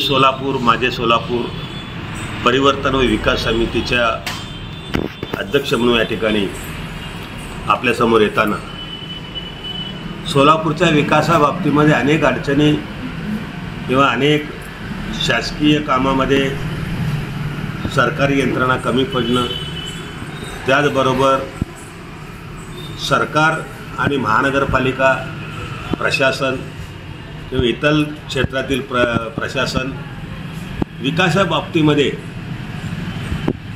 सोलापूर माझे सोलापूर परिवर्तन व विकास समितीच्या अध्यक्ष म्हणून या ठिकाणी आपल्यासमोर येताना सोलापूरच्या विकासाबाबतीमध्ये अनेक अडचणी किंवा अनेक शासकीय कामामध्ये सरकारी यंत्रणा कमी पडणं, त्याचबरोबर सरकार आणि महानगरपालिका प्रशासन किंवा इतर क्षेत्रातील प्रशासन विकासाबाबतीमध्ये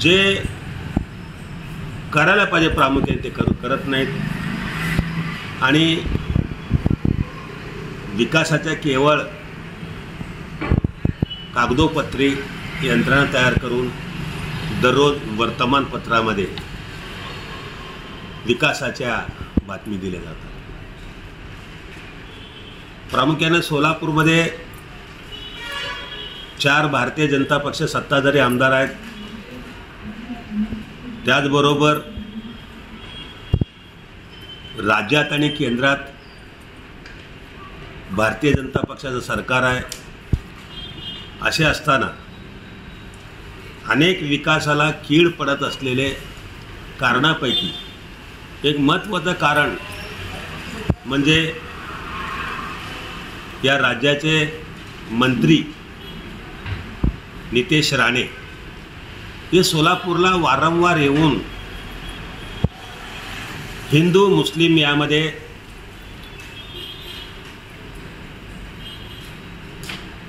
जे करायला पाहिजे प्रामुख्याने ते करत नाहीत आणि विकासाच्या केवळ कागदोपत्री यंत्रणा तयार करून दररोज वर्तमानपत्रामध्ये विकासाच्या बातमी दिल्या जातात। प्रामुख्याने सोलापूरमध्ये 4 भारतीय जनता पक्ष सत्ताधारी आमदार आहेत। त्याचबरोबर राज्यात आणि केंद्रात भारतीय जनता पक्षाचं सरकार आहे। असे असताना अनेक विकासाला कीड पडत असलेले कारणापैकी एक महत्त्वाचं कारण म्हणजे या राज्याचे मंत्री नितेश राणे हे सोलापूरला वारंवार येऊन हिंदू मुस्लिम यामध्ये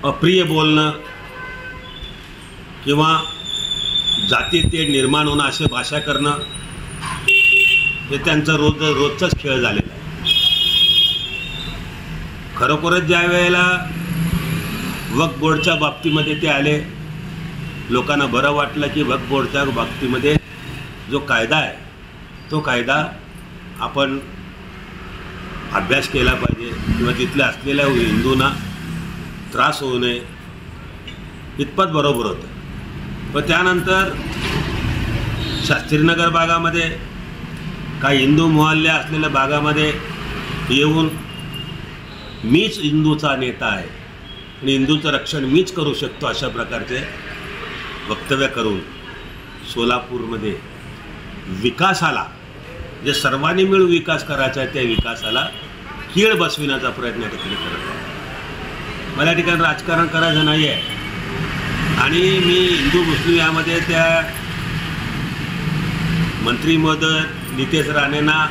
अप्रिय बोलणं किंवा जातीतेढ निर्माण होणं अशी भाषा करणं हे त्यांचा रोजचाच खेळ झालेला आहे। खरोखरच ज्या वेळेला वक्फ बोर्डच्या बाबतीमध्ये ते आले, लोकांना बरं वाटलं की वक्फ बोर्डच्या बाबतीमध्ये जो कायदा आहे तो कायदा आपण अभ्यास केला पाहिजे किंवा तिथल्या असलेल्या हिंदूंना त्रास होऊ नये इतपत बरोबर होतं। पण त्यानंतर शास्त्रीनगर भागामध्ये काही हिंदू मोहल्ले असलेल्या भागामध्ये येऊन मीच हिंदूचा नेता आहे आणि हिंदूचं रक्षण मीच करू शकतो अशा प्रकारचे वक्तव्य करून सोलापूरमध्ये विकासाला जे सर्वांनी मिळून विकास करायचा आहे त्या विकासाला कीड बसविण्याचा प्रयत्न या ठिकाणी करत आहे। मला या ठिकाणी राजकारण करायचं नाही आहे आणि मी हिंदू मुस्लिम यामध्ये त्या मंत्री महोदय नितेश राणेंना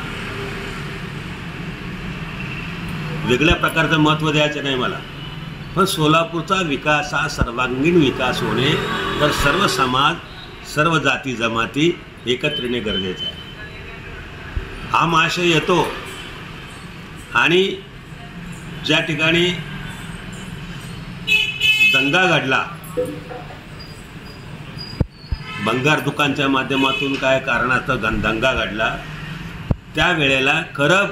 वेगळ्या प्रकारचं महत्त्व द्यायचं नाही मला, पण सोलापूरचा विकास हा सर्वांगीण विकास होणे तर सर्व समाज सर्व जाती जमाती एकत्रित गरजेचं आहे हा महाशय येतो। आणि ज्या ठिकाणी दंगा घडला बंगार दुकानच्या माध्यमातून काय कारणास्तव दंगा घडला, त्यावेळेला खरं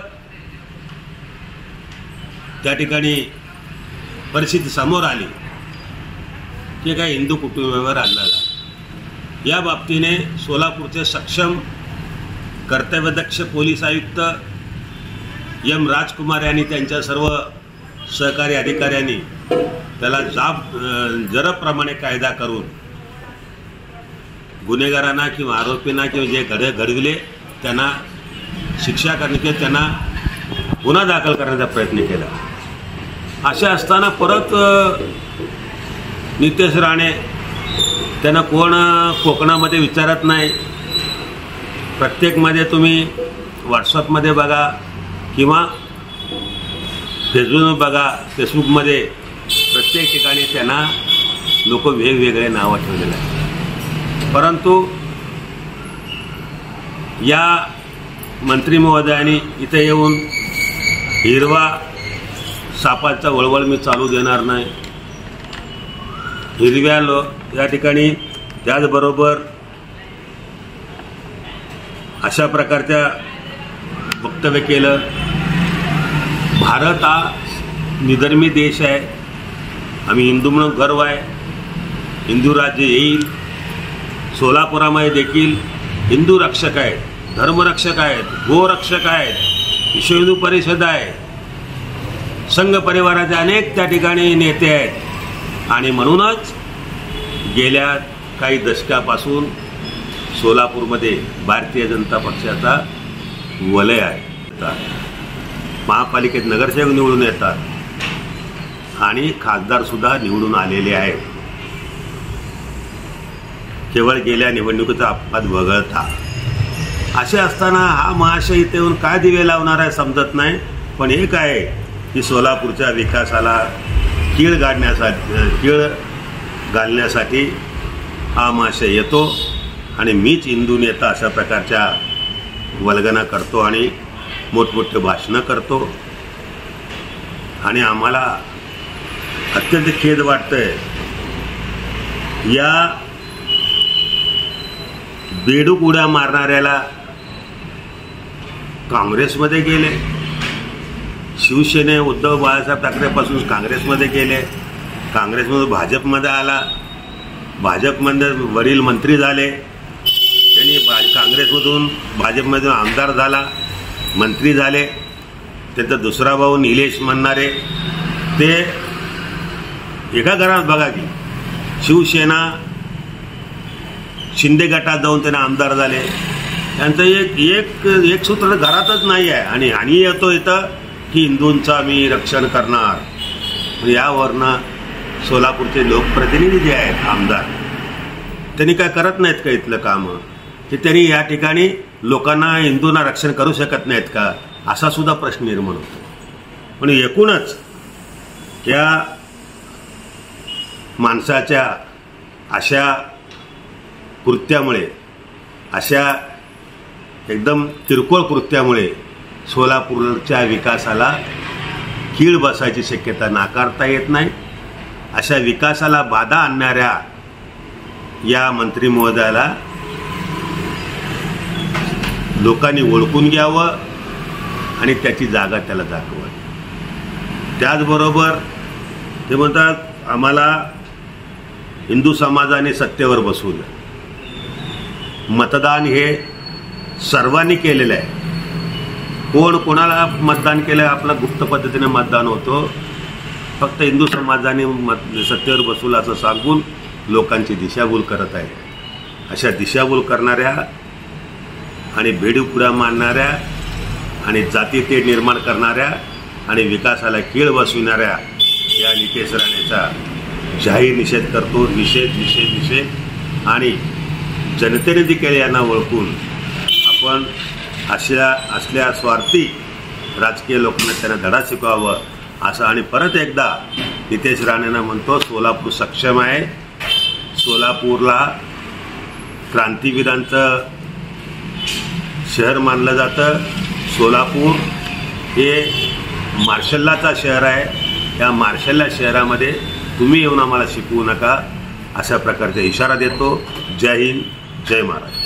त्या ठिकाणी परिस्थिती समोर आली की काय हिंदू कुटुंबावर हल्ला झाला। या बाबतीने सोलापूरचे सक्षम कर्तव्यदक्ष पोलीस आयुक्त एम राजकुमार यांनी त्यांच्या सर्व सहकारी अधिकाऱ्यांनी त्याला जरप्रमाणे कायदा करून गुन्हेगारांना किंवा आरोपींना किंवा जे घडविले त्यांना शिक्षा करणे किंवा त्यांना गुन्हा दाखल करण्याचा प्रयत्न केला। असे असताना परत नितेश राणे त्यांना कोण कोकणामध्ये विचारत नाही, प्रत्येकमध्ये तुम्ही व्हॉट्सअपमध्ये बघा किंवा फेसबुकमध्ये प्रत्येक ठिकाणी त्यांना लोक वेगवेगळे नावं ठेवलेले आहेत। परंतु या मंत्री महोदयांनी इथे येऊन हिरवा सापाचा वळवळ मी चालू देणार नाही, हिरव्या या ठिकाणी त्याचबरोबर अशा प्रकारच्या वक्तव्य केलं। भारत हा निधर्मी देश आहे, आम्ही हिंदू म्हणून गर्व आहे, हिंदू राज्य येईल। सोलापुरामध्ये देखील हिंदू रक्षक आहेत, धर्मरक्षक आहेत, गोरक्षक आहेत, विश्व हिंदू परिषद आहे, संघ परिवाराचे अनेक त्या ठिकाणी नेते आहेत। आणि म्हणूनच गेल्या काही दशकापासून सोलापूरमध्ये भारतीय जनता पक्षाचा वलय आहे. महापालिकेत नगरसेवक निवडून येतात आणि खासदारसुद्धा निवडून आलेले आहेत. केवळ गेल्या निवडणुकीचा अपवाद वगळता. असे असताना हा महाशय इथे येऊन काय दिवे लावणार आहे समजत नाही. पण एक आहे की सोलापूरच्या विकासाला कीळ घालण्यासाठी हा महाशय येतो आणि मीच हिंदू नेता अशा प्रकारच्या वल्गना करतो आणि मोठमोठे भाषणं करतो. आणि आम्हाला अत्यंत खेद वाटतंय या बेडूक उड्या मारणाऱ्याला काँग्रेसमध्ये गेले, शिवसेने उद्धव बाळासाहेब ठाकरेपासून काँग्रेसमध्ये गेले, काँग्रेसमधून भाजपमध्ये आला, भाजपमध्ये वरील मंत्री झाले, त्यांनी काँग्रेसमधून भाजपमधून आमदार झाला, मंत्री झाले. त्यांचा दुसरा भाऊ निलेश म्हणणारे ते एका घरात बघा की शिवसेना शिंदे गटात जाऊन त्यांना आमदार झाले. त्यांचं एक सूत्र घरातच नाही आहे. आणि येतो इथं की हिंदूंचा मी रक्षण करणार. यावरनं सोलापूरचे लोकप्रतिनिधी जे आहेत आमदार त्यांनी काय करत नाहीत का इथलं कामं की त्यांनी या ठिकाणी लोकांना हिंदूंना रक्षण करू शकत नाहीत का असा सुद्धा प्रश्न निर्माण होतो. पण एकूणच त्या माणसाच्या अशा कृत्यामुळे, अशा एकदम किरकोळ कृत्यामुळे सोलापूरच्या विकासाला कीळ बसायची शक्यता नाकारता येत नाही. अशा विकासाला बाधा आणणाऱ्या या मंत्री महोदयाला लोकांनी ओळखून घ्यावं आणि त्याची जागा त्याला दाखवावी. त्याचबरोबर ते म्हणतात आम्हाला हिंदू समाजाने सत्तेवर बसवलं. मतदान हे सर्वांनी केलेलं आहे. कोण कोणाला मतदान केलं आपलं गुप्त पद्धतीने मतदान होतं. फक्त हिंदू समाजाने सत्तेवर बसवलं असं सांगून लोकांची दिशाभूल करत आहे. अशा दिशाभूल करणाऱ्या आणि बेडूक मारणाऱ्या आणि जातीतेढ निर्माण करणाऱ्या आणि विकासाला कीळ बसविणाऱ्या या नितेश राणेचा जाहीर निषेध करतो. निषेध आणि जनतेने देखील यांना ओळखून आपण असल्या स्वार्थी राजकीय लोकांना त्यांना धडा शिकवावं असं. आणि परत एकदा नितेश राणेंना म्हणतो सोलापूर सक्षम आहे. सोलापूरला क्रांतिवीरांचं शहर मानलं जातं. सोलापूर हे मार्शल्लाचा शहर आहे. त्या मार्शल्ला शहरामध्ये तुम्ही येऊन आम्हाला शिकवू नका अशा प्रकारचा इशारा देतो. जय हिंद, जय महाराष्ट्र.